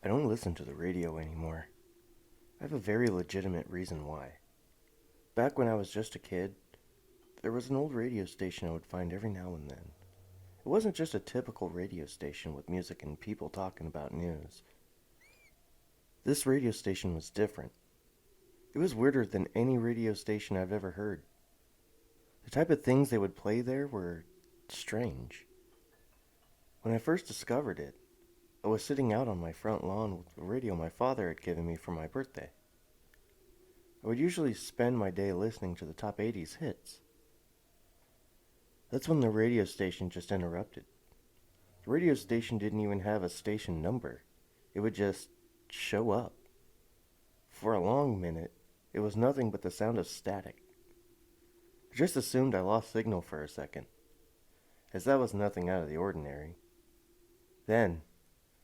I don't listen to the radio anymore. I have a very legitimate reason why. Back when I was just a kid, there was an old radio station I would find every now and then. It wasn't just a typical radio station with music and people talking about news. This radio station was different. It was weirder than any radio station I've ever heard. The type of things they would play there were strange. When I first discovered it, I was sitting out on my front lawn with the radio my father had given me for my birthday. I would usually spend my day listening to the top 80s hits. That's when the radio station just interrupted. The radio station didn't even have a station number. It would just show up. For a long minute, it was nothing but the sound of static. I just assumed I lost signal for a second, as that was nothing out of the ordinary. Then,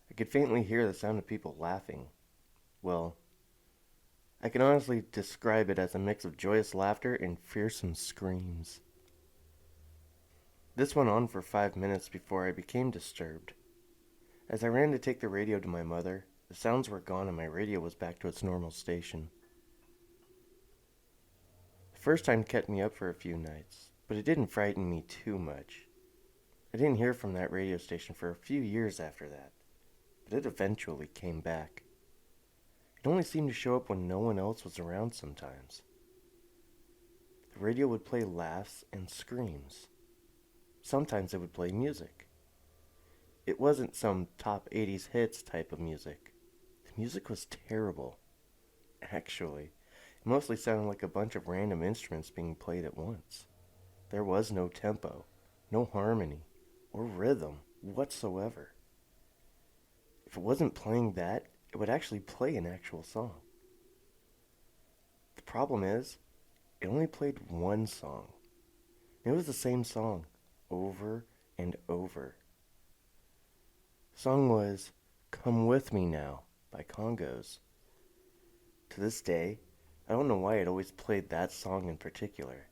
I could faintly hear the sound of people laughing. Well, I can honestly describe it as a mix of joyous laughter and fearsome screams. This went on for 5 minutes before I became disturbed. As I ran to take the radio to my mother, the sounds were gone and my radio was back to its normal station. The first time kept me up for a few nights, but it didn't frighten me too much. I didn't hear from that radio station for a few years after that, but it eventually came back. It only seemed to show up when no one else was around sometimes. The radio would play laughs and screams. Sometimes it would play music. It wasn't some top 80s hits type of music. The music was terrible. Actually, it mostly sounded like a bunch of random instruments being played at once. There was no tempo, no harmony, or rhythm whatsoever. If it wasn't playing that, it would actually play an actual song. The problem is, it only played one song. It was the same song, over and over. The song was Come With Me Now by Congos. To this day, I don't know why it always played that song in particular.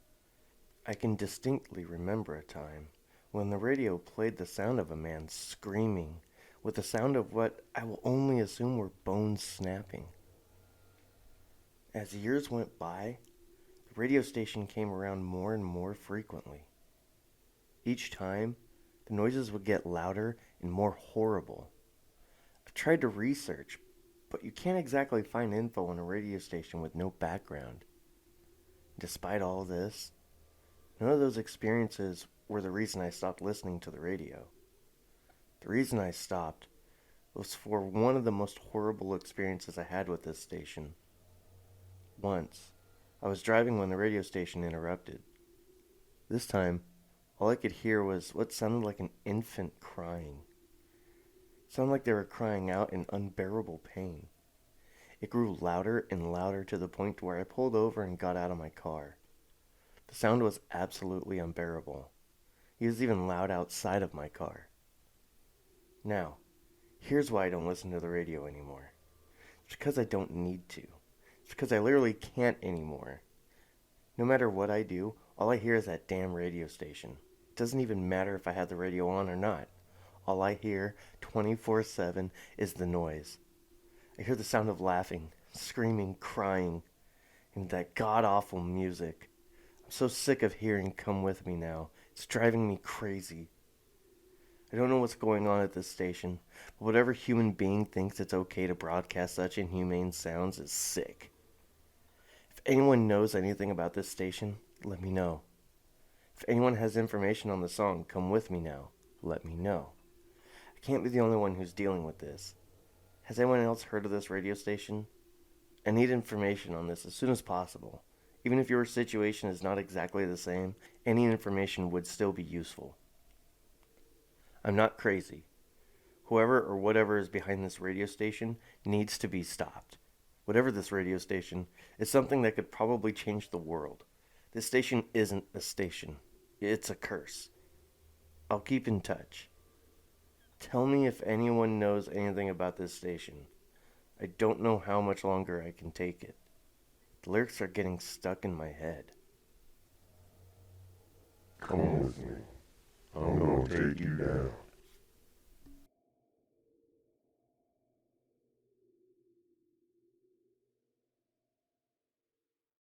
I can distinctly remember a time when the radio played the sound of a man screaming with the sound of what I will only assume were bones snapping. As years went by, the radio station came around more and more frequently. Each time, the noises would get louder and more horrible. I've tried to research, but you can't exactly find info on a radio station with no background. Despite all this, none of those experiences were the reason I stopped listening to the radio. The reason I stopped was for one of the most horrible experiences I had with this station. Once, I was driving when the radio station interrupted. This time, all I could hear was what sounded like an infant crying. It sounded like they were crying out in unbearable pain. It grew louder and louder to the point where I pulled over and got out of my car. The sound was absolutely unbearable. It was even loud outside of my car. Now, here's why I don't listen to the radio anymore. It's because I don't need to. It's because I literally can't anymore. No matter what I do, all I hear is that damn radio station. It doesn't even matter if I have the radio on or not. All I hear 24/7 is the noise. I hear the sound of laughing, screaming, crying, and that god-awful music. I'm so sick of hearing Come With Me Now. It's driving me crazy. I don't know what's going on at this station, but whatever human being thinks it's okay to broadcast such inhumane sounds is sick. If anyone knows anything about this station, let me know. If anyone has information on the song Come With Me Now, let me know. I can't be the only one who's dealing with this. Has anyone else heard of this radio station? I need information on this as soon as possible. Even if your situation is not exactly the same, any information would still be useful. I'm not crazy. Whoever or whatever is behind this radio station needs to be stopped. Whatever this radio station is something that could probably change the world. This station isn't a station. It's a curse. I'll keep in touch. Tell me if anyone knows anything about this station. I don't know how much longer I can take it. The lyrics are getting stuck in my head. Come with me. I'm gonna take you down.